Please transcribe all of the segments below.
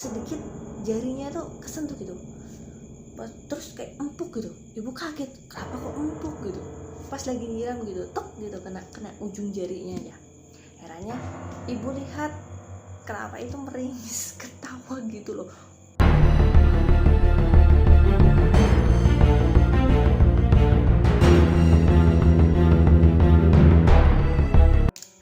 sedikit jarinya tuh kesentuh gitu, terus kayak empuk gitu. Ibu kaget, kenapa kok empuk gitu, pas lagi nyiram gitu, tek gitu, kena ujung jarinya ya. Herannya ibu lihat kelapa itu meringis ketawa gitu loh.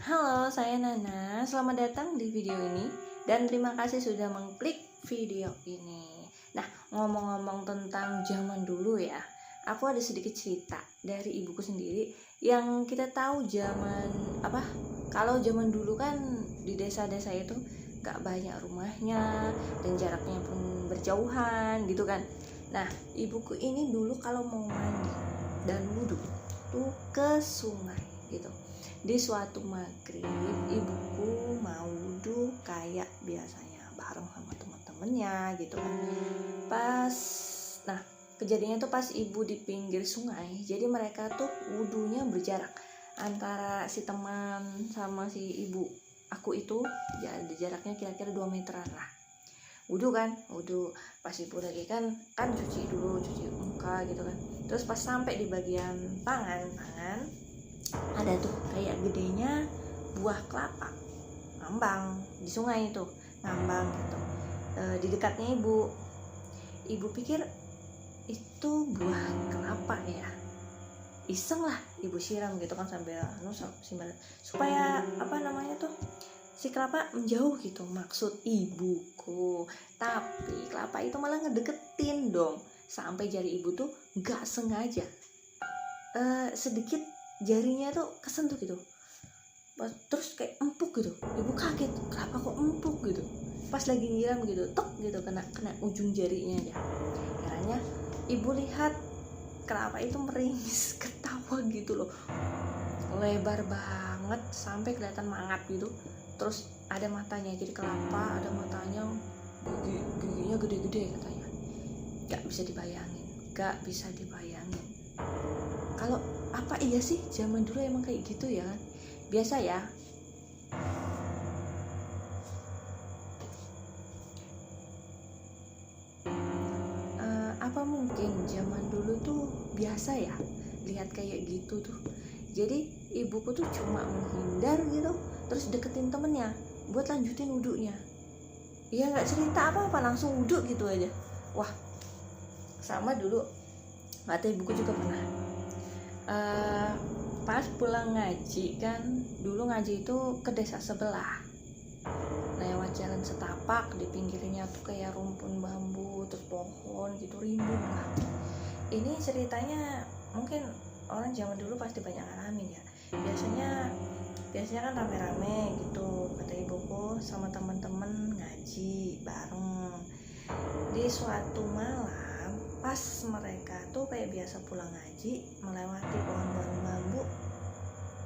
Halo, saya Nana. Selamat datang di video ini dan terima kasih sudah mengklik video ini. Nah, ngomong-ngomong tentang zaman dulu ya, aku ada sedikit cerita dari ibuku sendiri yang kita tahu zaman apa? Kalau zaman dulu kan di desa-desa itu gak banyak rumahnya dan jaraknya pun berjauhan gitu kan. Nah, ibuku ini dulu kalau mau mandi dan wudhu tuh ke sungai gitu. Di suatu maghrib ibuku mau wudhu kayak biasanya bareng sama teman-temannya gitu kan. Nah kejadiannya tuh pas ibu di pinggir sungai, jadi mereka tuh wudhunya berjarak antara si teman sama si ibu aku itu ya, ada jaraknya kira-kira 2 meteran lah. Wudhu pas ibu lagi kan cuci muka gitu kan. Terus pas sampai di bagian tangan ada tuh kayak gedenya buah kelapa ngambang di sungai itu, ngambang gitu di dekatnya ibu pikir itu buah kelapa ya, iseng lah ibu siram gitu kan sambil supaya si kelapa menjauh gitu maksud ibuku. Tapi kelapa itu malah ngedeketin dong, sampai jari ibu tuh nggak sengaja sedikit jarinya tuh kesentuh gitu, terus kayak empuk gitu. Ibu kaget, kenapa kok empuk gitu, pas lagi nyiram gitu, tek gitu, kena ujung jarinya ya. Herannya ibu lihat kelapa itu meringis ketawa gitu loh, lebar banget sampai kelihatan mangap gitu. Terus ada matanya, jadi kelapa ada matanya, giginya gede-gede katanya. Gak bisa dibayangin kalau apa iya sih zaman dulu emang kayak gitu ya kan. Biasa ya, apa mungkin zaman dulu tuh biasa ya lihat kayak gitu tuh. Jadi ibuku tuh cuma menghindar gitu, terus deketin temennya buat lanjutin wudhunya. Iya, nggak cerita apa-apa, langsung wudhu gitu aja. Wah, sama dulu kata ibuku juga pernah pas pulang ngaji kan, dulu ngaji itu ke desa sebelah, lewat jalan setapak, di pinggirnya tuh kayak rumpun bambu terus pohon gitu, rimbun lah. Ini ceritanya mungkin orang zaman dulu pasti banyak ngalamin ya. Biasanya kan rame-rame gitu kata ibuku, sama teman-teman ngaji bareng. Di suatu malam pas mereka tuh kayak biasa pulang ngaji melewati pohon-pohon bambu,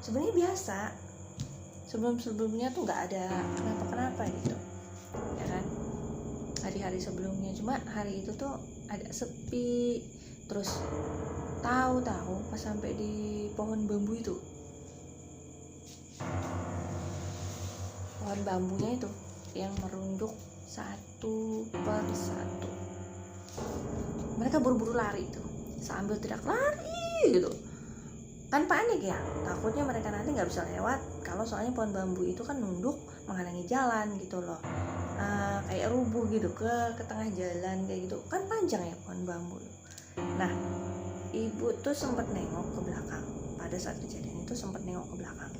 sebenarnya biasa, sebelumnya tuh nggak ada kenapa gitu ya kan, hari-hari sebelumnya. Cuma hari itu tuh agak sepi. Terus tahu pas sampai di pohon bambu itu, pohon bambunya itu yang merunduk satu per satu, mereka buru-buru lari tuh sambil teriak lari gitu kan, panik ya, takutnya mereka nanti nggak bisa lewat kalau soalnya pohon bambu itu kan nunduk menghalangi jalan gitu loh. Kayak rubuh gitu ke tengah jalan kayak gitu kan, panjang ya pohon bambu. Nah ibu tuh sempat nengok ke belakang pada saat kejadian itu, sempat nengok ke belakang,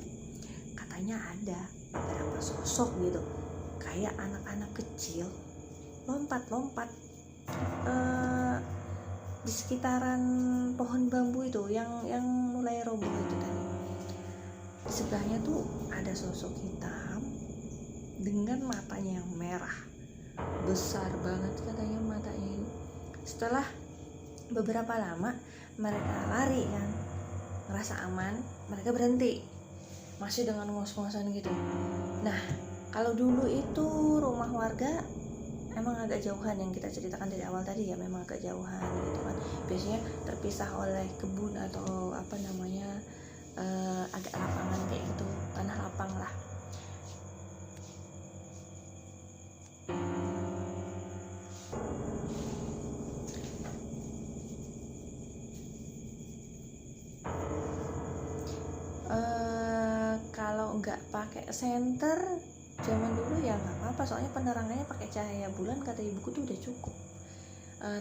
katanya ada beberapa sosok gitu kayak anak-anak kecil lompat di sekitaran pohon bambu itu yang mulai roboh itu tadi. Di sebelahnya tuh ada sosok hitam dengan matanya yang merah, besar banget katanya matanya itu. Setelah beberapa lama mereka lari kan, ngerasa aman, mereka berhenti, masih dengan ngos-ngosan gitu. Nah kalau dulu itu rumah warga emang agak jauhan, yang kita ceritakan dari awal tadi ya, memang agak jauhan gitu kan, biasanya terpisah oleh kebun atau agak lapangan kayak gitu, tanah lapang lah. nggak pakai senter zaman dulu ya nggak apa-apa, soalnya penerangannya pakai cahaya bulan kata ibuku tuh udah cukup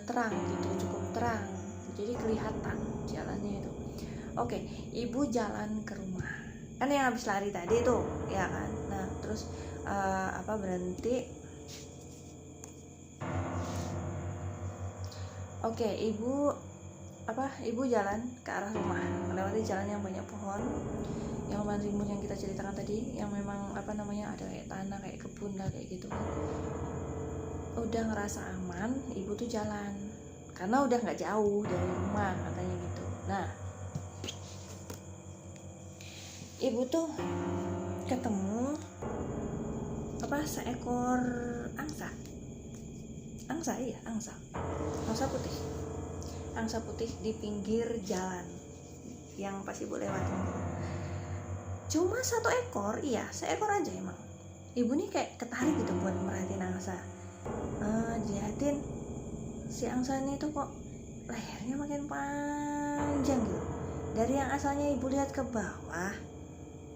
terang gitu, cukup terang, jadi kelihatan jalannya itu. Oke, ibu jalan ke rumah, kan yang habis lari tadi tuh ya kan. Nah terus berhenti. Oke, ibu jalan ke arah rumah, melewati jalan yang banyak pohon, yang lumayan rimbun yang kita ceritakan tadi, yang memang ada kayak tanah, kayak kebun lah, kayak gitu kan. Udah ngerasa aman, ibu tuh jalan karena udah nggak jauh dari rumah katanya gitu. Nah, ibu tuh ketemu seekor angsa putih di pinggir jalan yang pas ibu lewatin. Cuma satu ekor, seekor aja emang. Ibu nih kayak ketarik gitu buat merhatiin angsa. Dilihatin si angsa ini tuh kok lehernya makin panjang gitu. Dari yang asalnya ibu lihat ke bawah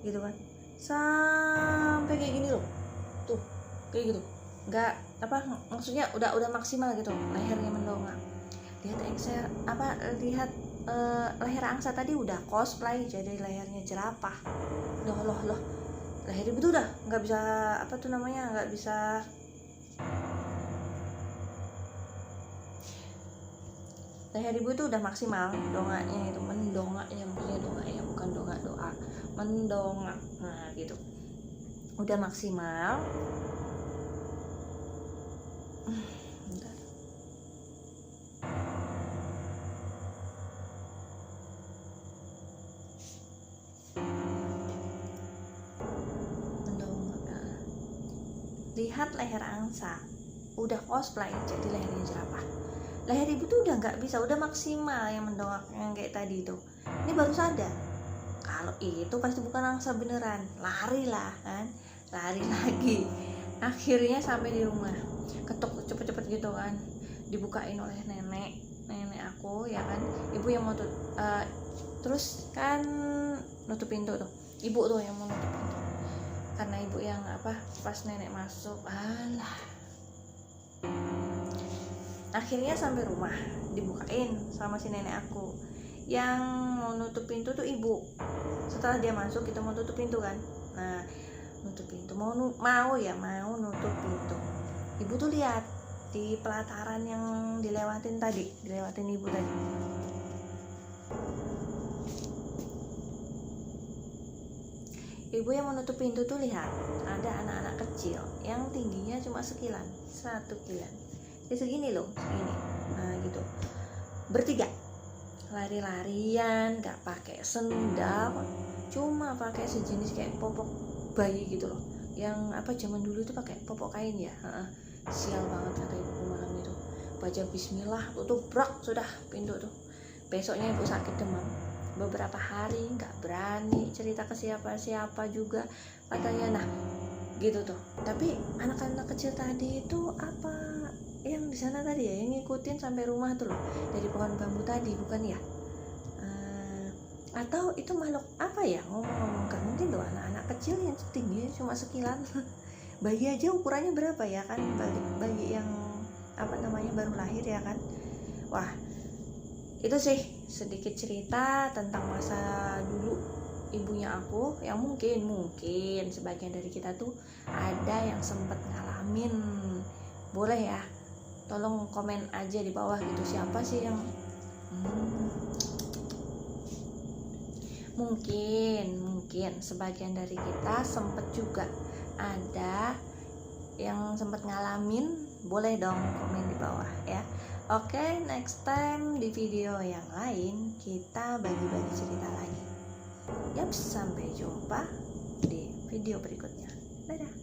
gitu kan, sampai kayak gini loh. Tuh, kayak gitu. Nggak maksudnya udah maksimal gitu lehernya mendongak. Lihat leher angsa tadi udah cosplay jadi lehernya jerapah. Loh. Leher ibu tuh udah nggak bisa nggak bisa leher ibu tuh udah maksimal dongaknya itu, mendongaknya maksudnya dongaknya bukan dongak doa, mendongak. Nah gitu, udah maksimal. Lihat leher angsa udah cosplay jadi lehernya jerapah. Leher ibu tuh udah nggak bisa, udah maksimal yang mendongak yang kayak tadi itu. Ini baru sadar kalau itu pasti bukan angsa beneran. Lari lagi. Akhirnya sampai di rumah, ketuk cepet-cepet gitu kan, dibukain oleh nenek aku ya kan. Ibu yang mau terus kan nutup pintu tuh, ibu tuh yang mau nutup pintu karena ibu yang pas nenek masuk. Akhirnya sampai rumah, dibukain sama si nenek aku. Yang mau nutup pintu tuh ibu. Setelah dia masuk, kita mau tutup pintu kan. Nah, nutup pintu mau nutup pintu. Ibu tuh lihat di pelataran yang dilewatin ibu tadi. Ibu yang menutup pintu tuh lihat ada anak-anak kecil yang tingginya cuma sekilan, 1 kilan. Segini loh, segini. Nah gitu, bertiga lari-larian, gak pakai sendal, cuma pakai sejenis kayak popok bayi gitu loh, yang zaman dulu itu pakai popok kain ya. Sial banget kata ibuku malam itu. Baca bismillah, tutup brak sudah pintu tuh. Besoknya ibu sakit demam beberapa hari, nggak berani cerita ke siapa-siapa juga katanya. Nah gitu tuh. Tapi anak-anak kecil tadi itu yang di sana tadi ya, yang ngikutin sampai rumah tuh loh, dari pohon bambu tadi, bukan ya? Atau itu makhluk ngomong-ngomong kan, mungkin tuh anak-anak kecil yang tingginya cuma sekilan. Bayi aja ukurannya berapa ya kan, bayi yang baru lahir ya kan. Wah, itu sih sedikit cerita tentang masa dulu ibunya aku, yang mungkin sebagian dari kita tuh ada yang sempet ngalamin. Boleh ya, tolong komen aja di bawah gitu, siapa sih yang mungkin sebagian dari kita sempet juga ada yang sempet ngalamin. Boleh dong komen di bawah ya. Oke, next time di video yang lain kita bagi-bagi cerita lagi. Sampai jumpa di video berikutnya. Dadah.